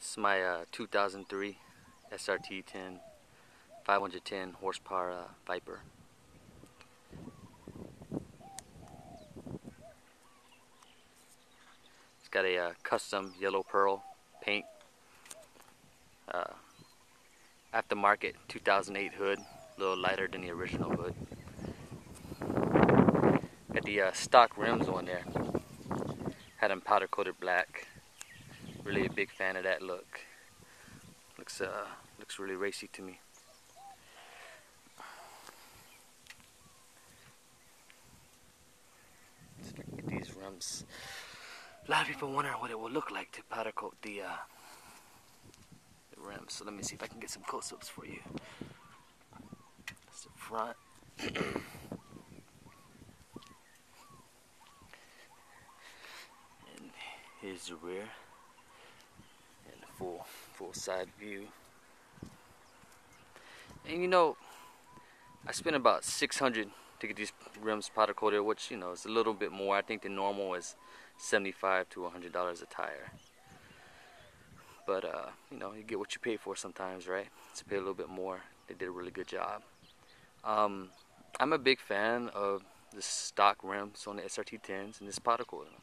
It's my 2003 srt10 510 horsepower Viper. It's got a custom yellow pearl paint, uh, aftermarket 2008 hood, a little lighter than the original hood. Got the stock rims on there. Had them powder coated black. Really a big fan of that look. Looks really racy to me. Let's look at these rims. A lot of people wonder what it will look like to powder coat the rims. So let me see if I can get some close-ups for you. That's the front. And here's the rear. And the full side view. And you know, I spent about $600 to get these rims powder coated, which, you know, is a little bit more. I think the normal is $75 to $100 a tire. But you know, you get what you pay for sometimes, right? So pay a little bit more. They did a really good job. I'm a big fan of the stock rims on the srt10s and this powder coating.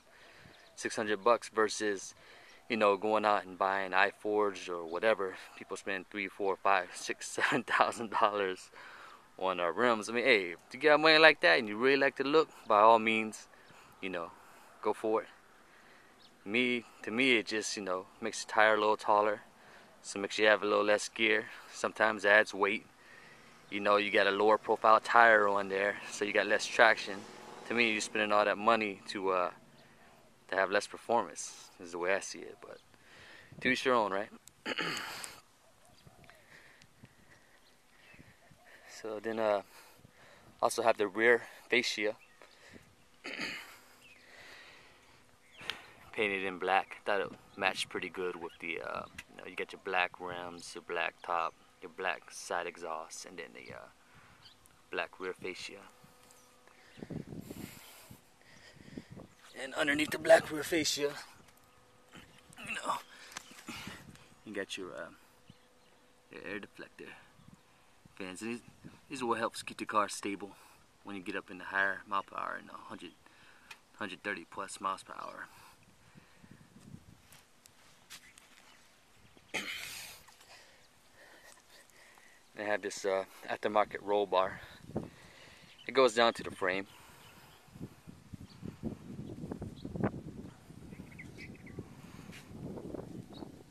$600 versus, you know, going out and buying iForged or whatever. People spend $3, $4, $5, $6, $7,000 on our rims. I mean, hey, if you got money like that and you really like the look, by all means, you know, go for it. To me, it just, you know, makes the tire a little taller, so makes you have a little less gear. Sometimes adds weight. You know, you got a lower profile tire on there, so you got less traction. To me, you're spending all that money to have less performance, is the way I see it. But to each your own, right? So then also have the rear fascia painted in black. Thought it matched pretty good with the you know, you got your black rims, your black top, your black side exhaust, and then the black rear fascia. And underneath the black rear fascia, you know, you got your air deflector fans. And these are what helps keep the car stable when you get up in the higher mile per hour, you know, 130 plus miles per hour. They have this aftermarket roll bar. It goes down to the frame.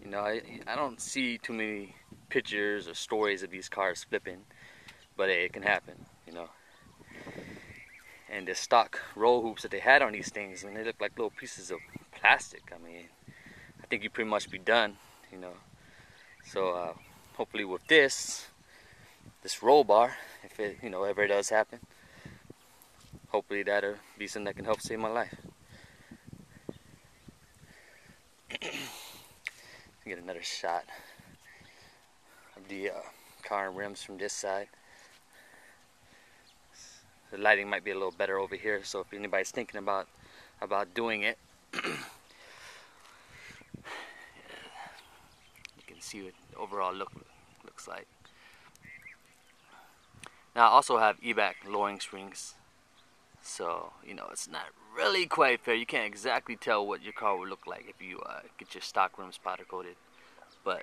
You know, I don't see too many pictures or stories of these cars flipping, but hey, it can happen, you know. And the stock roll hoops that they had on these things, and they look like little pieces of plastic. I mean, I think you pretty much be done, you know. So hopefully with this roll bar, if it, you know, ever does happen, hopefully that'll be something that can help save my life. Get another shot of the car and rims from this side. The lighting might be a little better over here, so if anybody's thinking about doing it, you can see what the overall looks like. Now I also have eBack lowering springs, so you know, it's not really quite fair. You can't exactly tell what your car would look like if you get your stock rims powder coated. But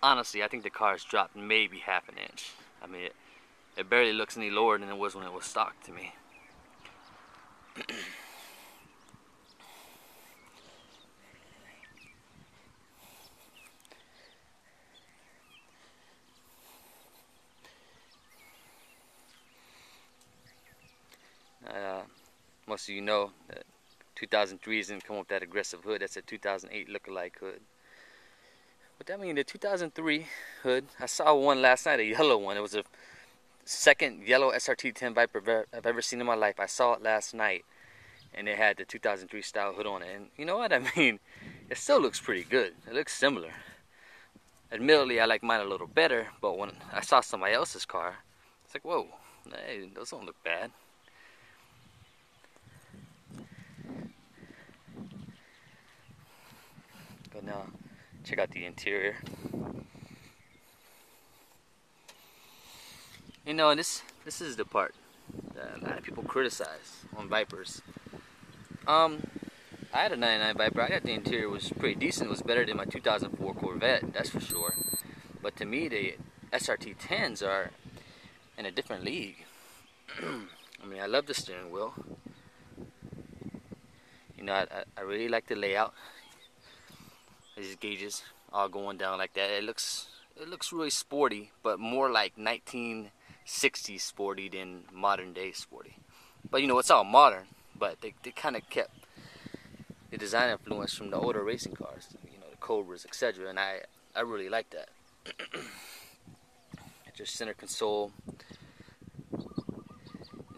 honestly, I think the car's dropped maybe half an inch. I mean, it barely looks any lower than it was when it was stock to me. Most of you know that 2003 didn't come with that aggressive hood. That's a 2008 lookalike hood. But I mean, the 2003 hood, I saw one last night, a yellow one. It was a second yellow srt10 Viper I've ever seen in my life. I saw it last night, and it had the 2003 style hood on it. And you know what? I mean, it still looks pretty good. It looks similar. Admittedly, I like mine a little better, but when I saw somebody else's car, it's like, whoa, hey, those don't look bad. But now, Check out the interior. You know, and this is the part that a lot of people criticize on Vipers. I had a 99 Viper. I got the interior was pretty decent. It was better than my 2004 Corvette, that's for sure. But to me, the srt10s are in a different league. I mean, I love the steering wheel. You know, I really like the layout. These gauges all going down like that. It looks really sporty, but more like 1960s sporty than modern day sporty. But you know, it's all modern. But they kind of kept the design influence from the older racing cars. You know, the Cobras, etc. And I really like that. Your center console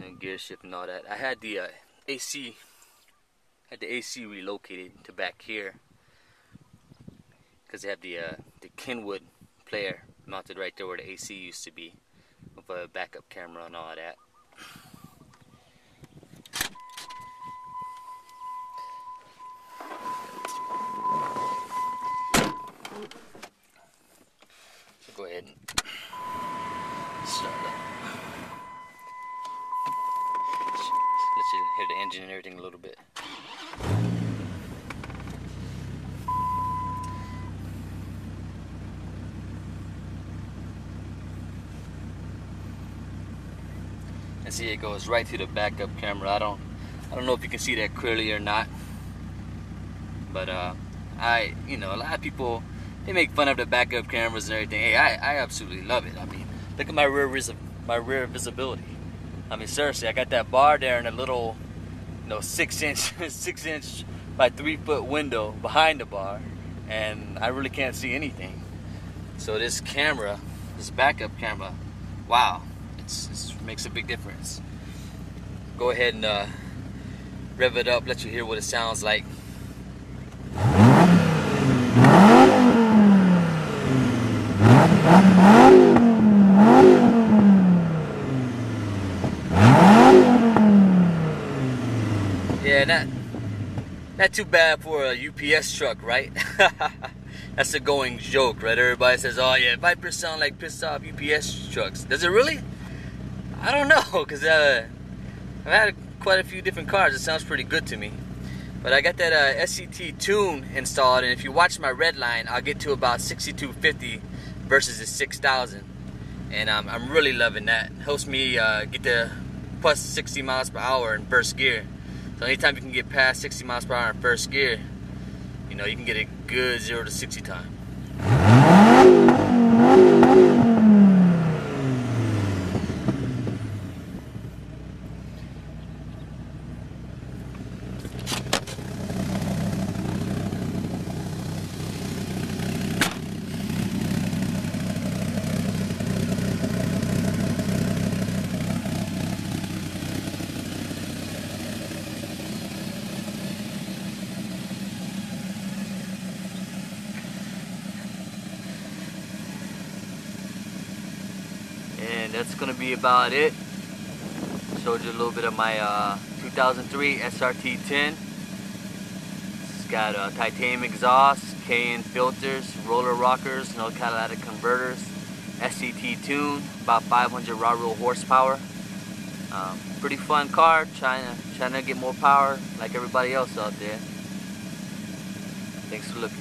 and gear shift and all that. I had the AC relocated to back here because they have the Kenwood player mounted right there where the AC used to be, with a backup camera and all that. So go ahead and start up. Let you hear the engine and everything a little bit. And see, it goes right to the backup camera. I don't know if you can see that clearly or not, but you know, a lot of people, they make fun of the backup cameras and everything. Hey, I absolutely love it. I mean, look at my rear visibility. I mean, seriously, I got that bar there in a little, you know, 6-inch by 3-foot window behind the bar, and I really can't see anything. So this camera, this backup camera, wow, it makes a big difference. Go ahead and rev it up, let you hear what it sounds like. Yeah, not too bad for a UPS truck, right? That's a going joke, right? Everybody says, oh yeah, Vipers sound like pissed off UPS trucks. Does it really? I don't know, because I've had quite a few different cars. It sounds pretty good to me. But I got that SCT tune installed, and if you watch my red line, I'll get to about 6250 versus the 6000. And I'm really loving that. It helps me get to plus 60 miles per hour in first gear. So anytime you can get past 60 miles per hour in first gear, you know, you can get a good 0 to 60 time. And that's gonna be about it. Showed you a little bit of my 2003 srt10. It's got titanium exhaust, KN filters, roller rockers, no catalytic converters, SCT tune, about 500 raw real horsepower. Pretty fun car. Trying to get more power like everybody else out there. Thanks for looking.